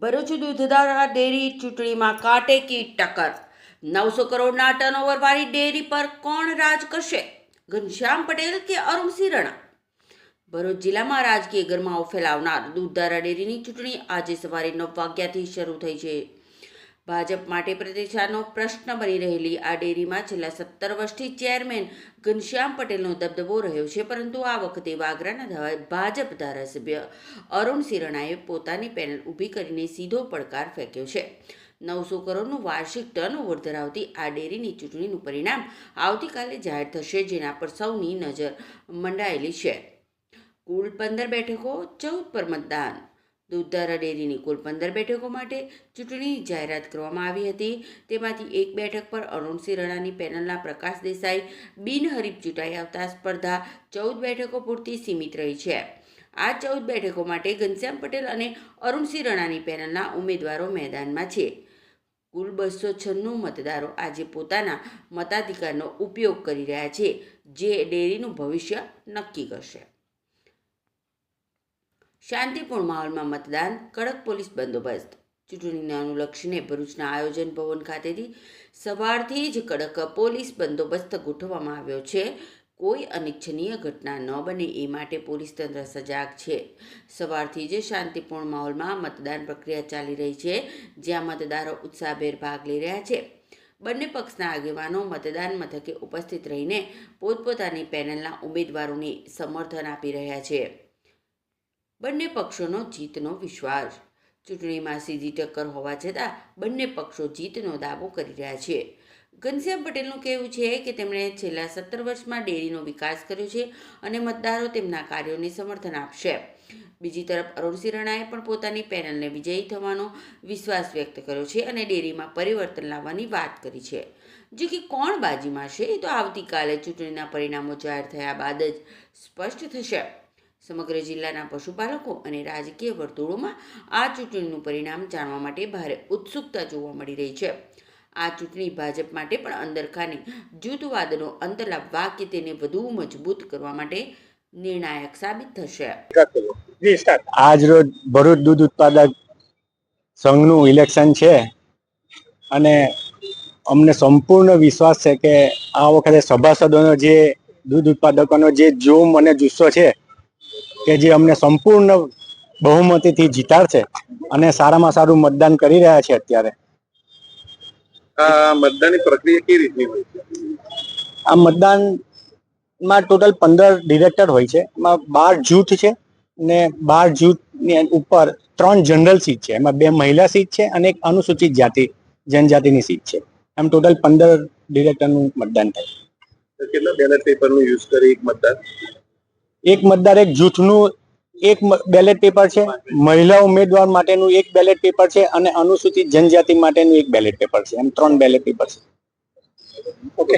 Bharuch Dudhdhara dairy ચૂંટણીમાં કાટેકી ટક્કર। 900 કરોડના ટર્નઓવરવાળી ડેરી પર કોણ રાજ કરશે? ઘનશ્યામ પટેલ કે અરુણસિંહ રાણા? ભરૂચ જિલ્લામાં રાજકીય ગરમાવો ફેલાવનાર દૂધધારા ડેરીની ચૂંટણી આજે સવારે 9 વાગ્યાથી શરૂ થઈ છે। ભાજપ માટે પ્રતિષ્ઠાનો પ્રશ્ન બની રહેલી આ ડેરીમાં છેલ્લા 17 વર્ષથી ચેરમેન ઘનશ્યામ પટેલનો દબદબો રહ્યો છે, પરંતુ આ વખતે વાગરાના ભાજપ ધારાસભ્ય અરુણસિંહ રાણાએ પોતાની પેનલ ઊભી કરીને સીધો પડકાર ફેંક્યો છે। 900 કરોડનું વાર્ષિક ટર્નઓવર ધરાવતી આ ડેરીની ચૂંટણીનું પરિણામ આવતીકાલે જાહેર થશે, જેના પર સૌની નજર મંડાયેલી છે। કુલ 15 બેઠકો, 14 પર મતદાન। દૂધધારા ડેરીની કુલ 15 બેઠકો માટે ચૂંટણીની જાહેરાત કરવામાં આવી હતી। તેમાંથી એક બેઠક પર અરુણસિંહ રાણાની પેનલના પ્રકાશ દેસાઈ બિનહરીફ ચૂંટાઈ આવતા સ્પર્ધા 14 બેઠકો પૂરતી સીમિત રહી છે। આ 14 બેઠકો માટે ઘનશ્યામ પટેલ અને અરુણસિંહ રાણાની પેનલના ઉમેદવારો મેદાનમાં છે। કુલ 296 મતદારો આજે પોતાના મતાધિકારનો ઉપયોગ કરી રહ્યા છે, જે ડેરીનું ભવિષ્ય નક્કી કરશે। શાંતિપૂર્ણ માહોલમાં મતદાન, કડક પોલીસ બંદોબસ્ત। ચૂંટણીને અનુલક્ષીને ભરૂચના આયોજન ભવન ખાતેથી સવારથી જ કડક પોલીસ બંદોબસ્ત ગોઠવવામાં આવ્યો છે। કોઈ અનિચ્છનીય ઘટના ન બને એ માટે પોલીસ તંત્ર સજાગ છે। સવારથી જ શાંતિપૂર્ણ માહોલમાં મતદાન પ્રક્રિયા ચાલી રહી છે, જ્યાં મતદારો ઉત્સાહભેર ભાગ લઈ રહ્યા છે। બંને પક્ષના આગેવાનો મતદાન મથકે ઉપસ્થિત રહીને પોતપોતાની પેનલના ઉમેદવારોને સમર્થન આપી રહ્યા છે। બંને પક્ષોનો જીતનો વિશ્વાસ। ચૂંટણીમાં સીધી ટક્કર હોવા છતાં બંને પક્ષો જીતનો દાવો કરી રહ્યા છે। ઘનશ્યામ પટેલનું કહેવું છે કે તેમણે છેલ્લા 17 વર્ષમાં ડેરીનો વિકાસ કર્યો છે અને મતદારો તેમના કાર્યોને સમર્થન આપશે। બીજી તરફ અરુણસિંહ રાણાએ પણ પોતાની પેનલને વિજયી થવાનો વિશ્વાસ વ્યક્ત કર્યો છે અને ડેરીમાં પરિવર્તન લાવવાની વાત કરી છે। જો કે કોણ બાજી મારશે એ તો આવતીકાલે ચૂંટણીના પરિણામો જાહેર થયા બાદ જ સ્પષ્ટ થશે। સમગ્ર જિલ્લાના પશુપાલકો અને રાજકીય વર્તુળોમાં આ ચૂંટણીનું પરિણામ જાણવા માટે ભારે ઉત્સુકતા જોવા મળી રહી છે। આ ચૂંટણી ભાજપ માટે પણ અંદરખાને જૂથવાદનો અંત લાવવા કે તેને વધુ મજબૂત કરવા માટે નિર્ણાયક સાબિત થશે। આજ રોજ ભરૂચ દૂધ ઉત્પાદક સંઘનું ઇલેક્શન છે અને અમને સંપૂર્ણ વિશ્વાસ છે કે આ વખતે સભાસદોનો જે દૂધ ઉત્પાદકોનો જે જોમ અને જુસ્સો છે કે જે અમને સંપૂર્ણ બહુમતીથી જીતાડશે અને સારામાં સારું મતદાન કરી રહ્યા છે। અત્યારે આ મતદાનની પ્રક્રિયા કેવી રીતની હોય છે? આ મતદાનમાં ટોટલ 15 ડિરેક્ટર હોય છે, એમાં 12 જૂથ છે ને 12 જૂથની ઉપર 3 જનરલ સીટ છે, એમાં 2 મહિલા સીટ છે અને એક અનુસૂચિત જાતિ જનજાતિની સીટ છે। એમ ટોટલ 15 ડિરેક્ટરનું મતદાન થાય। કેટલા બેલેટ પેપરનું યુઝ કરી મતદાન? એક મતદાર એક જૂથનું એક બેલેટ પેપર છે, મહિલા ઉમેદવાર માટેનું એક બેલેટ પેપર છે અને અનુસૂચિત જનજાતિ માટેનું એક બેલેટ પેપર છે। એમ 3 બેલેટ પેપર છે। ઓકે।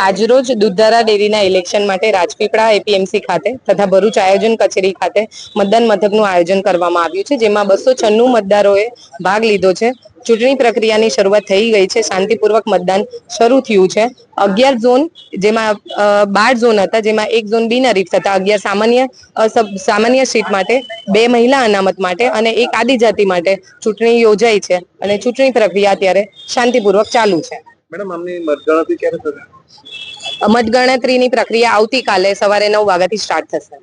આજરોજ દૂધધારા ડેરીના ઇલેક્શન માટે રાજપીપળા એપીએમસી ખાતે તથા ભરૂચ આયોજન કચેરી ખાતે મતદાન મથકનું આયોજન કરવામાં આવ્યું છે, જેમાં 296 મતદારોએ ભાગ લીધો છે। ચૂંટણી પ્રક્રિયાની શરૂઆત થઈ ગઈ છે, શાંતિપૂર્વક મતદાન શરૂ થયું છે। 11 ઝોન, જેમાં 12 ઝોન હતા, જેમાં એક ઝોન બિનહરીફ તથા 11 સામાન્ય સીટ માટે, 2 મહિલા અનામત માટે અને એક આદિજાતિ માટે ચૂંટણી યોજાઈ છે અને ચૂંટણી પ્રક્રિયા અત્યારે શાંતિપૂર્વક ચાલુ છે। મેડમ, આમની મતગણતરી ક્યારે થશે? મતગણતરીની પ્રક્રિયા આવતીકાલે સવારે 9 વાગ્યાથી સ્ટાર્ટ થશે।